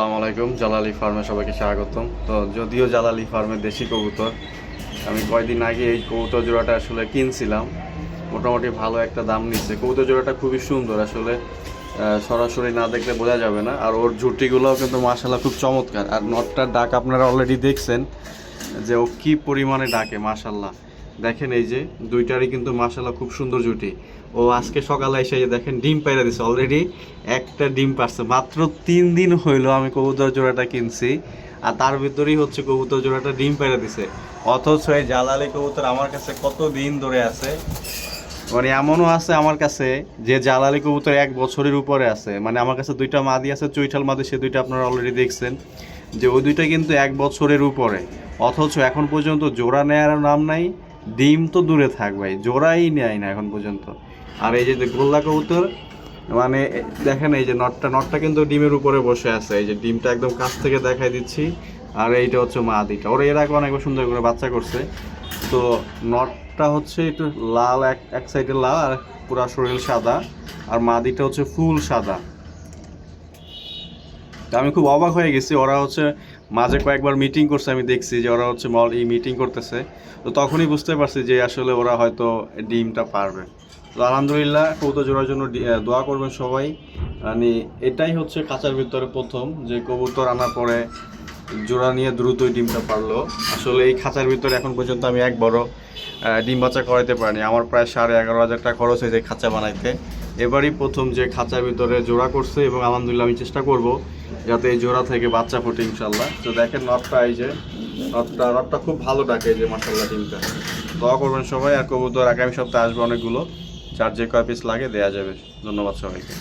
আসসালামু আলাইকুম। জালালি ফার্মে সবাইকে স্বাগতম। তো যদিও জালালি ফার্মের দেশি কবুতর, আমি কয়েকদিন আগে এই কবুতর জোড়াটা আসলে কিনছিলাম, মোটামুটি ভালো একটা দাম নিচ্ছে। কবুতর জোড়াটা খুবই সুন্দর, আসলে সরাসরি না দেখলে বোঝা যাবে না। আর ওর ঝুটিগুলোও কিন্তু মাশাআল্লাহ খুব চমৎকার। আর নটটার ডাক আপনারা অলরেডি দেখছেন যে ও কী পরিমাণে ডাকে মাশাআল্লাহ। দেখেন এই যে দুইটারই কিন্তু মাশাআল্লাহ খুব সুন্দর জুটি। ও আজকে সকালে এসে দেখেন ডিম পাইরা দিছে, অলরেডি একটা ডিম পারছে। মাত্র 3 দিন হইলো আমি কবুতর জোড়াটা কিনছি, আর তার ভিতরেই হচ্ছে কবুতর জোড়াটা ডিম পাইরা দিছে। অথচ এই জালালি কবুতর আমার কাছে কত দিন ধরে আছে, মানে এমনও আছে আমার কাছে যে জালালি কবুতর 1 বছরের উপরে আছে। মানে আমার কাছে দুইটা মাদি আছে, চৈঠাল মাদি, সে দুইটা আপনারা অলরেডি দেখছেন যে ওই দুইটা কিন্তু 1 বছরের উপরে। অথচ এখন পর্যন্ত জোড়া নেওয়ার নাম নাই, ডিম তো দূরে থাক ভাই, জোড়াই নেয় না এখন পর্যন্ত। আর এই যে গোল্লা কবুতর, মানে দেখেন এই যে নটটা কিন্তু ডিমের উপরে বসে আছে। এই যে ডিমটা একদম কাছ থেকে দেখাই দিচ্ছি। আর এইটা হচ্ছে মাদিটা, ওরা এর আগে অনেক সুন্দর করে বাচ্চা করছে। তো নটটা হচ্ছে একটু লাল, এক সাইডে লাল আর পুরা শরীর সাদা, আর মাদিটা হচ্ছে ফুল সাদা। তো আমি খুব অবাক হয়ে গেছি, ওরা হচ্ছে মাঝে কয়েকবার মিটিং করছে, আমি দেখছি যে ওরা হচ্ছে এই মিটিং করতেছে। তো তখনই বুঝতে পারছি যে আসলে ওরা হয়তো ডিমটা পারবে। তো আলহামদুলিল্লাহ, কবুতর জোড়ার জন্য দোয়া করবেন সবাই। মানে এটাই হচ্ছে খাঁচার ভিতরে প্রথম যে কবুতর আনার পরে জোড়া নিয়ে দ্রুতই ডিমটা পারলো। আসলে এই খাঁচার ভিতরে এখন পর্যন্ত আমি একবারও ডিম বাচ্চা করাইতে পারিনি। আমার প্রায় 11,500 টাকা খরচ হয়েছে খাঁচা বানাইতে। এবারই প্রথম যে খাঁচার ভিতরে জোড়া করছে, এবং আলহামদুলিল্লাহ আমি চেষ্টা করব যাতে এই জোড়া থেকে বাচ্চা ফোটে ইনশাল্লাহ। তো দেখেন নটটা, এই যে নটটা খুব ভালো ডাকে, এই যে মাশাআল্লাহ ডিমটা। দোয়া করবেন সবাই। আর কবুতর আগামী সপ্তাহে আসবে অনেকগুলো, যার যে কয় পিস লাগে দেওয়া যাবে। ধন্যবাদ সবাইকে।